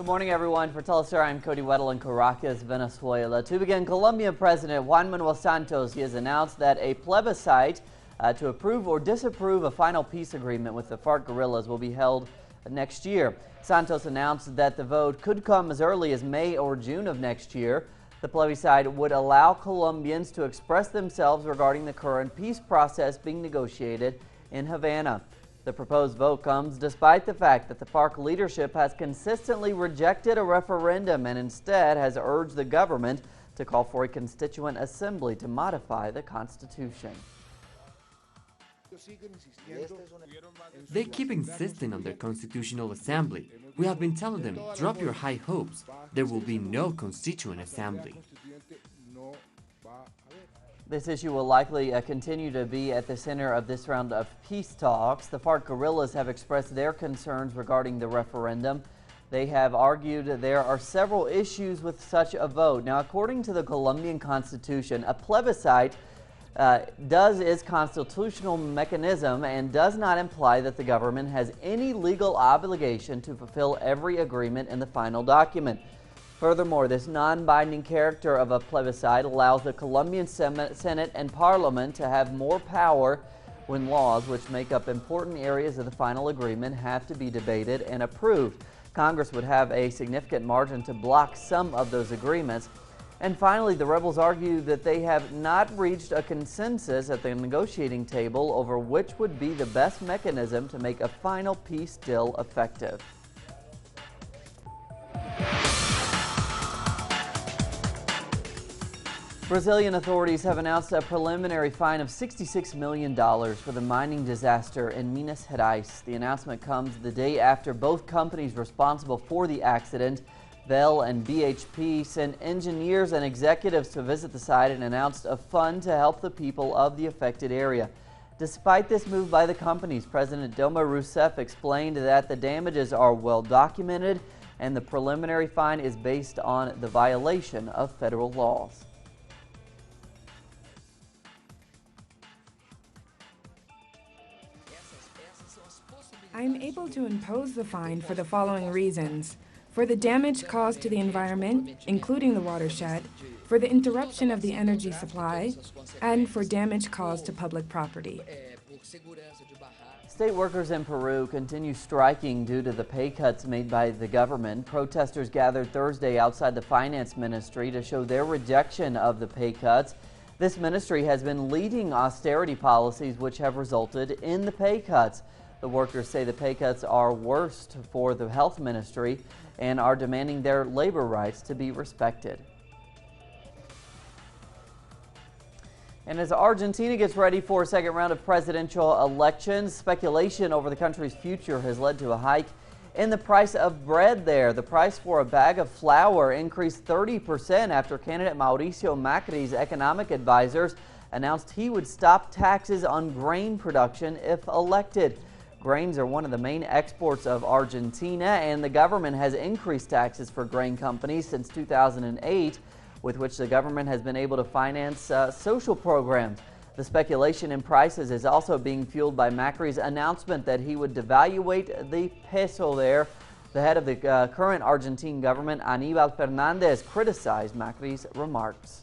Good morning, everyone. For Telesur, I'm Cody Weddle in Caracas, Venezuela. To begin, Colombian President Juan Manuel Santos has announced that a plebiscite to approve or disapprove a final peace agreement with the FARC guerrillas will be held next year. Santos announced that the vote could come as early as May or June of next year. The plebiscite would allow Colombians to express themselves regarding the current peace process being negotiated in Havana. The proposed vote comes despite the fact that the FARC leadership has consistently rejected a referendum and instead has urged the government to call for a constituent assembly to modify the Constitution. They keep insisting on their constitutional assembly. We have been telling them, drop your high hopes. There will be no constituent assembly. This issue will likely continue to be at the center of this round of peace talks. The FARC guerrillas have expressed their concerns regarding the referendum. They have argued there are several issues with such a vote. Now, according to the Colombian Constitution, a plebiscite does its constitutional mechanism and does not imply that the government has any legal obligation to fulfill every agreement in the final document. Furthermore, this non-binding character of a plebiscite allows the Colombian Senate and Parliament to have more power when laws which make up important areas of the final agreement have to be debated and approved. Congress would have a significant margin to block some of those agreements. And finally, the rebels argue that they have not reached a consensus at the negotiating table over which would be the best mechanism to make a final peace deal effective. Brazilian authorities have announced a preliminary fine of $66 million for the mining disaster in Minas Gerais. The announcement comes the day after both companies responsible for the accident, Vale and BHP, sent engineers and executives to visit the site and announced a fund to help the people of the affected area. Despite this move by the companies, President Dilma Rousseff explained that the damages are well documented and the preliminary fine is based on the violation of federal laws. I am able to impose the fine for the following reasons: for the damage caused to the environment, including the watershed, for the interruption of the energy supply, and for damage caused to public property. State workers in Peru continue striking due to the pay cuts made by the government. Protesters gathered Thursday outside the finance ministry to show their rejection of the pay cuts. This ministry has been leading austerity policies which have resulted in the pay cuts. The workers say the pay cuts are worst for the health ministry and are demanding their labor rights to be respected. And as Argentina gets ready for a second round of presidential elections, speculation over the country's future has led to a hike in the price of bread there. The price for a bag of flour increased 30% after candidate Mauricio Macri's economic advisors announced he would stop taxes on grain production if elected. Grains are one of the main exports of Argentina, and the government has increased taxes for grain companies since 2008, with which the government has been able to finance social programs. The speculation in prices is also being fueled by Macri's announcement that he would devaluate the peso there. The head of the current Argentine government, Aníbal Fernández, criticized Macri's remarks.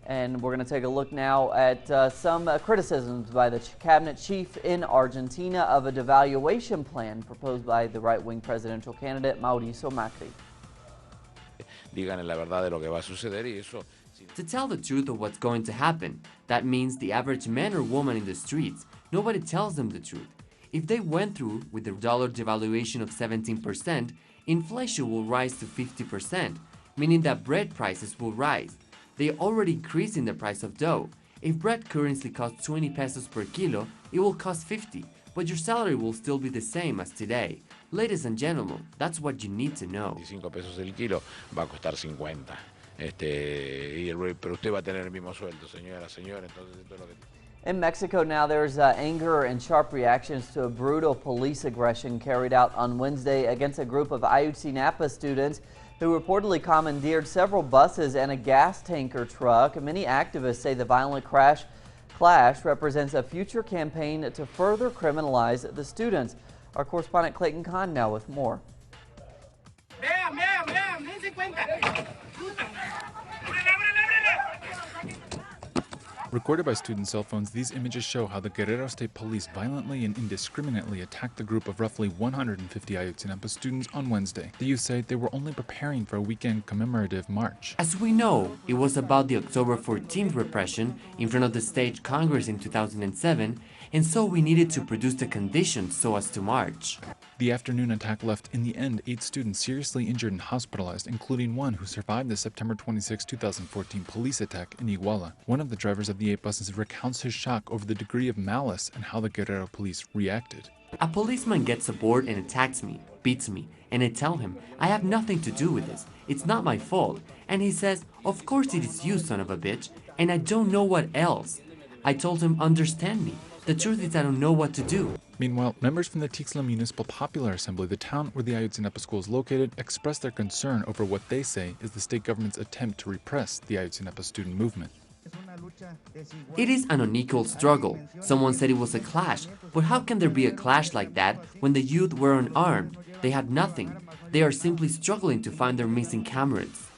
And we're going to take a look now at some criticisms by the cabinet chief in Argentina of a devaluation plan proposed by the right-wing presidential candidate Mauricio Macri. To tell the truth of what's going to happen, that means the average man or woman in the streets, nobody tells them the truth. If they went through with the dollar devaluation of 17%, inflation will rise to 50%, meaning that bread prices will rise. They already increasing the price of dough. If bread currently costs 20 pesos per kilo, it will cost 50, but your salary will still be the same as today. Ladies and gentlemen, that's what you need to know. 25 pesos el kilo va a costar 50. Pero usted va a tener el mismo sueldo, señora, entonces esto es lo que... In Mexico now, there's anger and sharp reactions to a brutal police aggression carried out on Wednesday against a group of Ayotzinapa students who reportedly commandeered several buses and a gas tanker truck. Many activists say the violent clash represents a future campaign to further criminalize the students. Our correspondent Clayton Kahn now with more. Recorded by student cell phones, these images show how the Guerrero State Police violently and indiscriminately attacked the group of roughly 150 Ayotzinapa students on Wednesday. The youth say they were only preparing for a weekend commemorative march. As we know, it was about the October 14th repression in front of the State Congress in 2007, and so we needed to produce the conditions so as to march. The afternoon attack left, in the end, 8 students seriously injured and hospitalized, including one who survived the September 26, 2014 police attack in Iguala. One of the drivers of the 8 buses recounts his shock over the degree of malice and how the Guerrero police reacted. A policeman gets aboard and attacks me, beats me, and I tell him, I have nothing to do with this, it's not my fault. And he says, of course it is you, son of a bitch, and I don't know what else. I told him, understand me. The truth is I don't know what to do. Meanwhile, members from the Tixla Municipal Popular Assembly, the town where the Ayotzinapa school is located, expressed their concern over what they say is the state government's attempt to repress the Ayotzinapa student movement. It is an unequal struggle. Someone said it was a clash, but how can there be a clash like that when the youth were unarmed? They had nothing. They are simply struggling to find their missing comrades.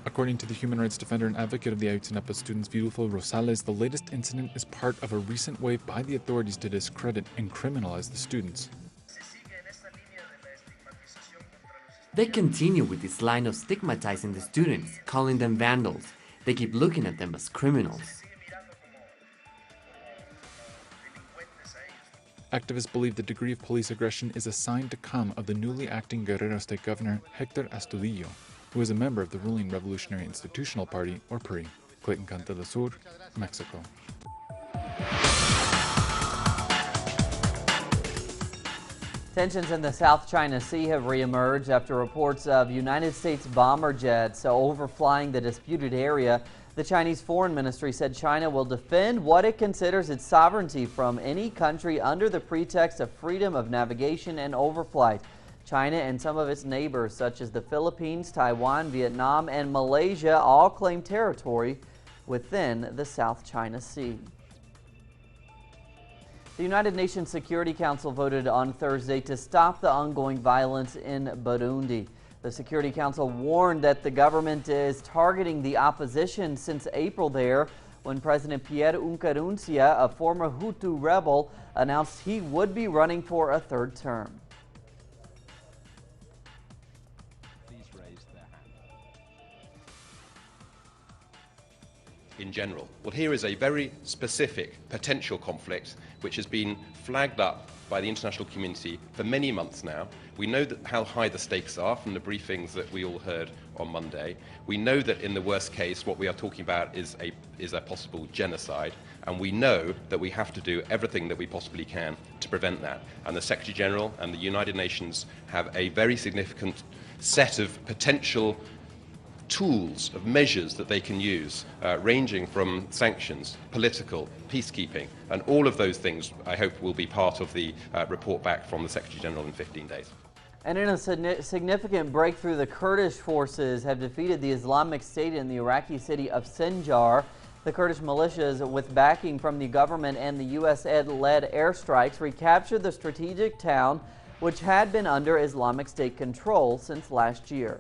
According to the human rights defender and advocate of the Ayotzinapa students, Virulfo Rosales, the latest incident is part of a recent wave by the authorities to discredit and criminalize the students. They continue with this line of stigmatizing the students, calling them vandals. They keep looking at them as criminals. Activists believe the degree of police aggression is a sign to come of the newly acting Guerrero State Governor, Hector Astudillo, who is a member of the ruling Revolutionary Institutional Party, or PRI. Clayton Canta del Sur, Mexico. Tensions in the South China Sea have reemerged after reports of United States bomber jets overflying the disputed area. The Chinese Foreign Ministry said China will defend what it considers its sovereignty from any country under the pretext of freedom of navigation and overflight. China and some of its neighbors, such as the Philippines, Taiwan, Vietnam, and Malaysia, all claim territory within the South China Sea. The United Nations Security Council voted on Thursday to stop the ongoing violence in Burundi. The Security Council warned that the government is targeting the opposition since April there, when President Pierre Nkurunziza, a former Hutu rebel, announced he would be running for a third term. In general. Well, here is a very specific potential conflict which has been flagged up by the international community for many months now. We know that how high the stakes are from the briefings that we all heard on Monday. We know that in the worst case what we are talking about is a possible genocide, and we know that we have to do everything that we possibly can to prevent that. And the Secretary General and the United Nations have a very significant set of potential tools of measures that they can use, ranging from sanctions, political, peacekeeping, and all of those things I hope will be part of the report back from the Secretary General in 15 days. And in a significant breakthrough, the Kurdish forces have defeated the Islamic State in the Iraqi city of Sinjar. The Kurdish militias, with backing from the government and the U.S.-led airstrikes, recaptured the strategic town, which had been under Islamic State control since last year.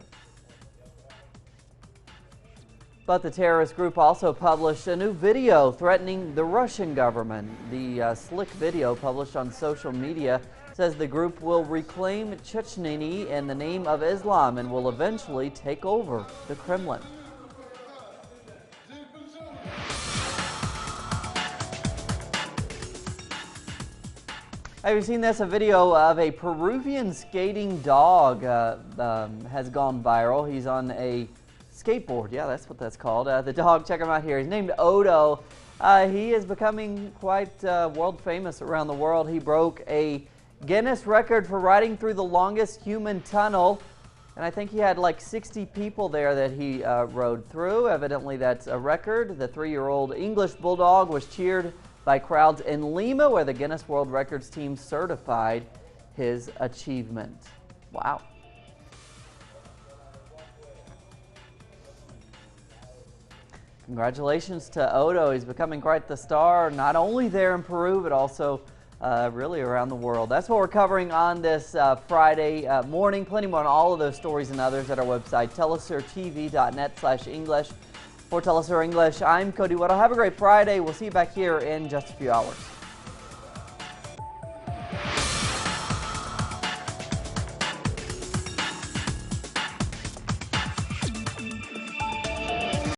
But the terrorist group also published a new video threatening the Russian government. The slick video published on social media says the group will reclaim Chechnya in the name of Islam and will eventually take over the Kremlin. Have you seen this? A video of a Peruvian skating dog has gone viral. He's on a skateboard. Yeah, that's what that's called. The dog, check him out here. He's named Odo. He is becoming quite world famous around the world. He broke a Guinness record for riding through the longest human tunnel. And I think he had like 60 people there that he rode through. Evidently, that's a record. The 3-year-old English bulldog was cheered by crowds in Lima, where the Guinness World Records team certified his achievement. Wow. Congratulations to Odo. He's becoming quite the star, not only there in Peru, but also really around the world. That's what we're covering on this Friday morning. Plenty more on all of those stories and others at our website, telesurtv.net/English. For Telesur English, I'm Cody Weddle. Have a great Friday. We'll see you back here in just a few hours.